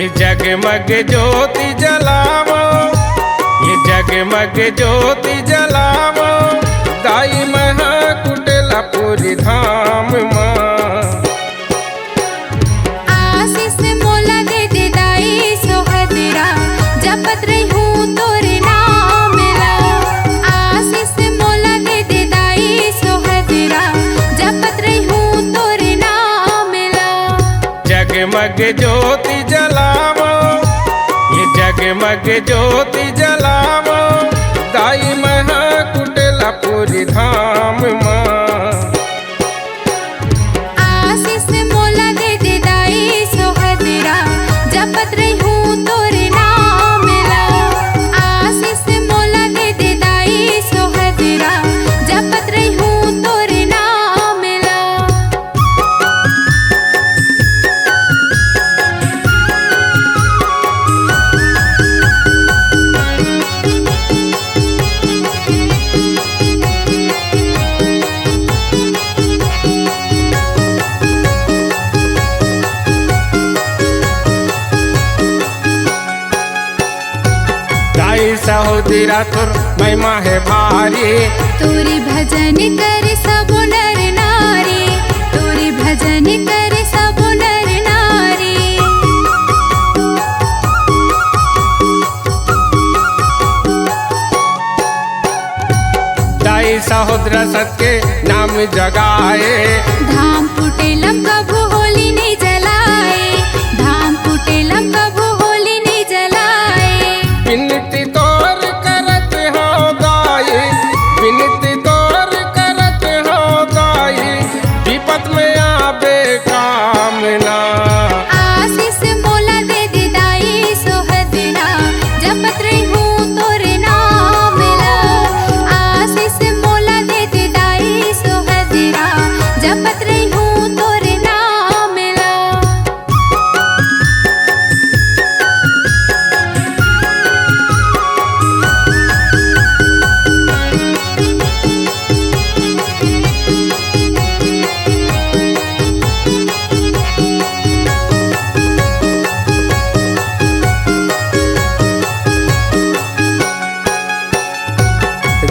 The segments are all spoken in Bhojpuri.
ये जगमग ज्योति जलावो, ये जगमग ज्योति जलावो, दाई महा कुटिलापुरी धाम माँ। आशीष मोला दे दे दाई सोहदरा, जपत रहूं तोरे नाम ला। आशीष मोला दे दे दाई सोहदरा, जपत रहूं तोरे नाम ला। जगमग ज्योति जलावो, ये जगमग ज्योति जलावो, दाई महा कुटिलापुरी धाम माँ। आशीष मोला दे दे दाई सोहदरा, जपत रहूं तोरे नाम ला। आशीष मोला दे दे दाई सोहदरा, जपत रहूं तोरे नाम ला। दाई सहोदरा तुर महिमा है भारी, तोरी भजन कर सब नर नारी, तोरी भजन कर सब नर नारी। दाई सहोदरा सत्य नाम जगाए, धाम कुटेलम कभू होली नहीं जलाए, धाम कुटेलम कभू होली नहीं जलाए। विनती तोर करत हो दाई, विनती तोर करत हो दाई, विपत में आबे कामना। आशीष मोला दे दे दाई सोहदरा, जपत रहूं तोरे नाम ला। आशीष मोला दे दे दाई सोहदरा, जपत रहूं तोरे नाम ला।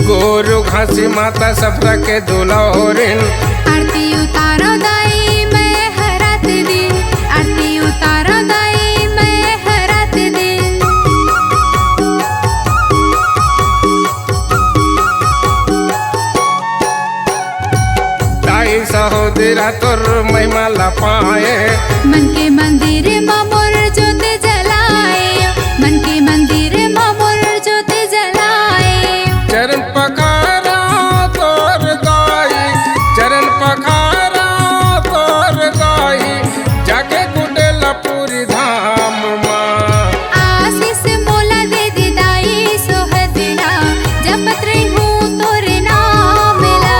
गोरु घासी माता सबरा के दुलौरिन, आरती उतारो दाई मैं हरत दिन, आरती उतारो दाई मैं हरत दिन। दाई सहोदरा तुर महिमा लपाए, मन के मंदिर में मोर ज्योत जलाए, मन के मंदिर में मोर ज्योत जलाए। चरण पखारा तोर दाई, चरण पखारा तोर दाई, जाके कुटिलापुरी धाम माँ। आशीष मोला दे दे दाई सोहदरा, जपत रहूं तोरे नाम ला।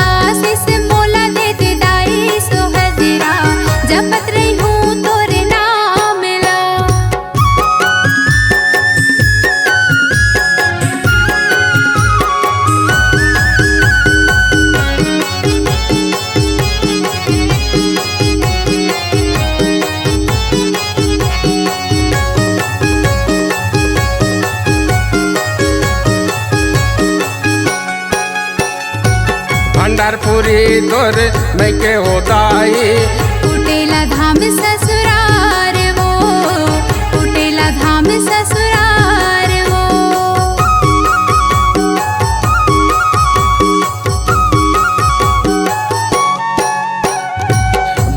आशीष मोला दे दे दाई सोहदरा, जपत रहूं तोरे नाम ला। भंडारपुरी तोर मैं के हो दाई, कुटेला धाम ससुरार वो, कुटेला धाम ससुरार वो।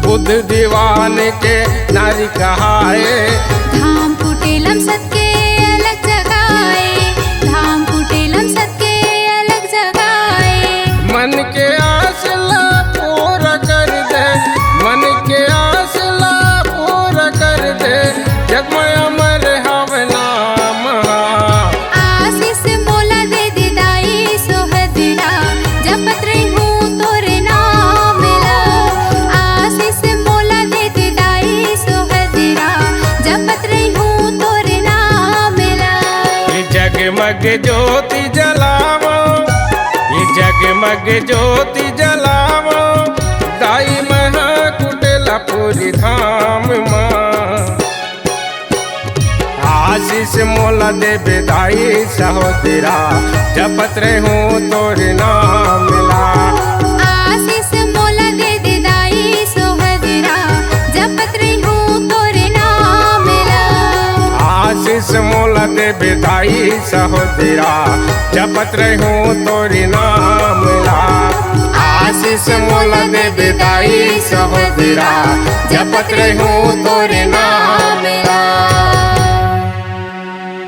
बुद्ध दीवान के नारी कहाए, धाम कुटेलम सत्के अलग जगाए, धाम कुटेलम सत्के अलग जगाए। मन के आसला पूरा कर दे, मन के आसला पूरा कर दे, जग में अमर हवे नाम। आशीष मोला दे दे दाई सोहदरा, जपत रहूं तोरे नाम ला। आशीष मोला दे दे दाई सोहदरा, जपत रहूं तोरे नाम ला। ये जगमग ज्योति जलावो, ये जगमग ज्योति जलावो, दाई महा कुटिलापुरी धाम माँ। मोला दे विदाई सहोदरा जपत रहूं तोरे नाम मिला। आशीष मोला दे विदाई सोहदरा जपत रहूं तोरे नाम मिला। आशीष मोला दे विदाई सहोदरा जपत रहूं तोरे नाम मिला। आशीष मोला दे विदाई सहोदरा जपत रहूं तोरे